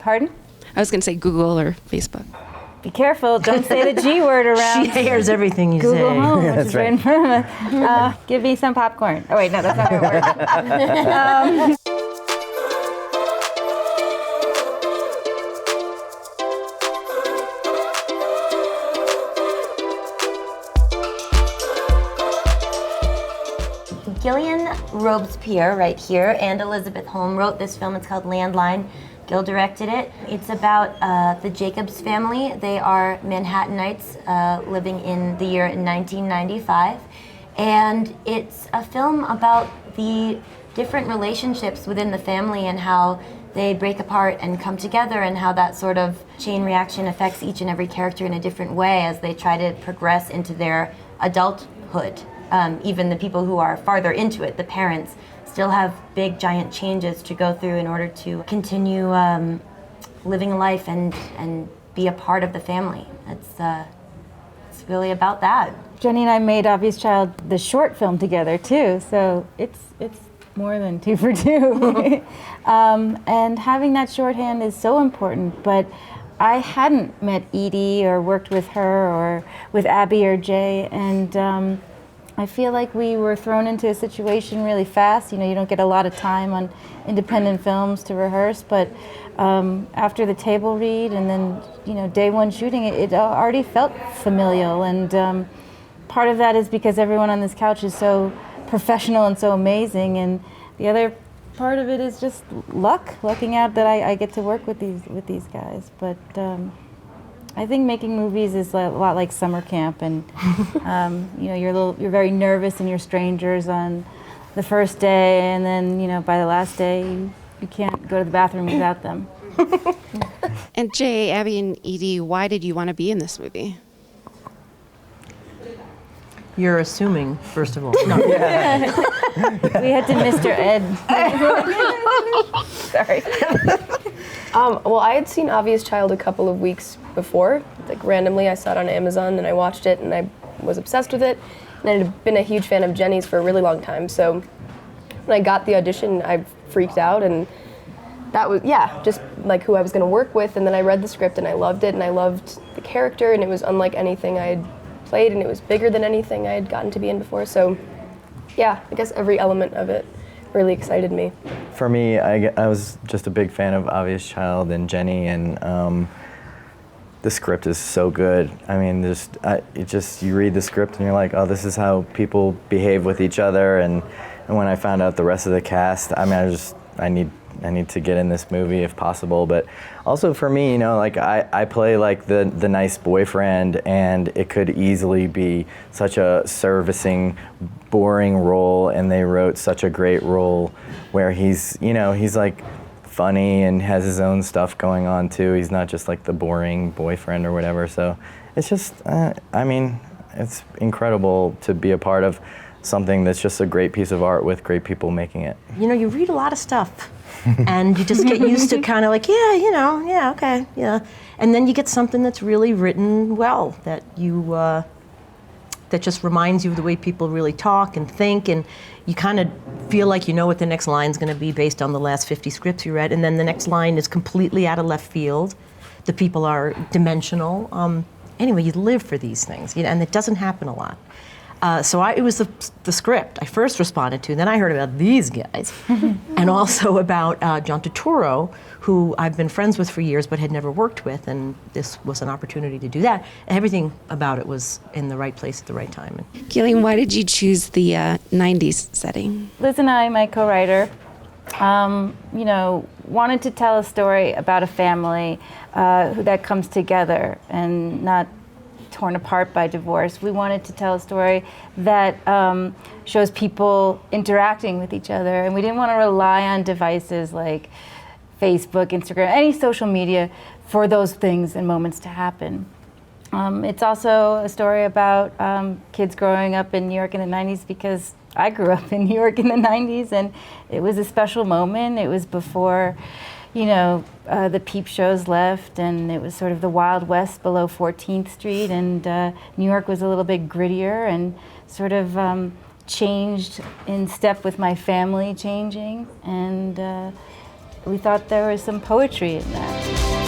Pardon? I was going to say Google or Facebook. Be careful, don't say the G word around. She hears everything you Google say. Home, Yeah, which that's is right in front of us. Give me some popcorn. Oh wait, no, that's not how it works. Gillian Robespierre, right here, and Elizabeth Holm wrote this film. It's called Landline. Gil directed it. It's about the Jacobs family. They are Manhattanites living in the year 1995. And it's a film about the different relationships within the family and how they break apart and come together, and how that sort of chain reaction affects each and every character in a different way as they try to progress into their adulthood. Even the people who are farther into it, the parents, still have big, giant changes to go through in order to continue living a life and be a part of the family. It's really about that. Jenny and I made Obvious Child, the short film, together too, so it's more than 2 for 2. And having that shorthand is so important, but I hadn't met Edie or worked with her or with Abby or Jay, and I feel like we were thrown into a situation really fast. You know, you don't get a lot of time on independent films to rehearse, but after the table read and then, you know, day one shooting, it already felt familial. And part of that is because everyone on this couch is so professional and so amazing, and the other part of it is just lucking out that I get to work with these guys. But I think making movies is a lot like summer camp, and you know, you're very nervous and you're strangers on the first day, and then, you know, by the last day you can't go to the bathroom without them. And Jay, Abby, and Edie, why did you want to be in this movie? You're assuming, first of all. No. We had to Mr. Ed. Sorry. Well, I had seen Obvious Child a couple of weeks before. Like, randomly, I saw it on Amazon and I watched it and I was obsessed with it. And I had been a huge fan of Jenny's for a really long time. So when I got the audition, I freaked out, and that was, just like who I was going to work with. And then I read the script and I loved it, and I loved the character, and it was unlike anything I had played, and it was bigger than anything I had gotten to be in before. So yeah, I guess every element of it really excited me. For me, I was just a big fan of Obvious Child and Jenny, and the script is so good. I mean, you read the script and you're like, oh, this is how people behave with each other. And when I found out the rest of the cast, I mean, I need to get in this movie if possible. But also for me, you know, like I play like the nice boyfriend, and it could easily be such a servicing, boring role, and they wrote such a great role where he's like funny and has his own stuff going on too. He's not just like the boring boyfriend or whatever. So it's just, I mean, it's incredible to be a part of something that's just a great piece of art with great people making it. You know, you read a lot of stuff and you just get used to kind of like, okay. And then you get something that's really written well, that you, that just reminds you of the way people really talk and think, and you kind of feel like you know what the next line's going to be based on the last 50 scripts you read, and then the next line is completely out of left field. The people are dimensional. Anyway, you live for these things, you know, and it doesn't happen a lot. So it was the script I first responded to, and then I heard about these guys, and also about John Turturro, who I've been friends with for years but had never worked with, and this was an opportunity to do that. Everything about it was in the right place at the right time. Gillian, why did you choose the 90s setting? Liz and I, my co-writer, you know, wanted to tell a story about a family that comes together and not torn apart by divorce. We wanted to tell a story that shows people interacting with each other, and we didn't want to rely on devices like Facebook, Instagram, any social media for those things and moments to happen. It's also a story about kids growing up in New York in the 90s, because I grew up in New York in the 90s, and it was a special moment. It was before, you know, the peep shows left, and it was sort of the Wild West below 14th Street, and New York was a little bit grittier and sort of changed in step with my family changing, and we thought there was some poetry in that.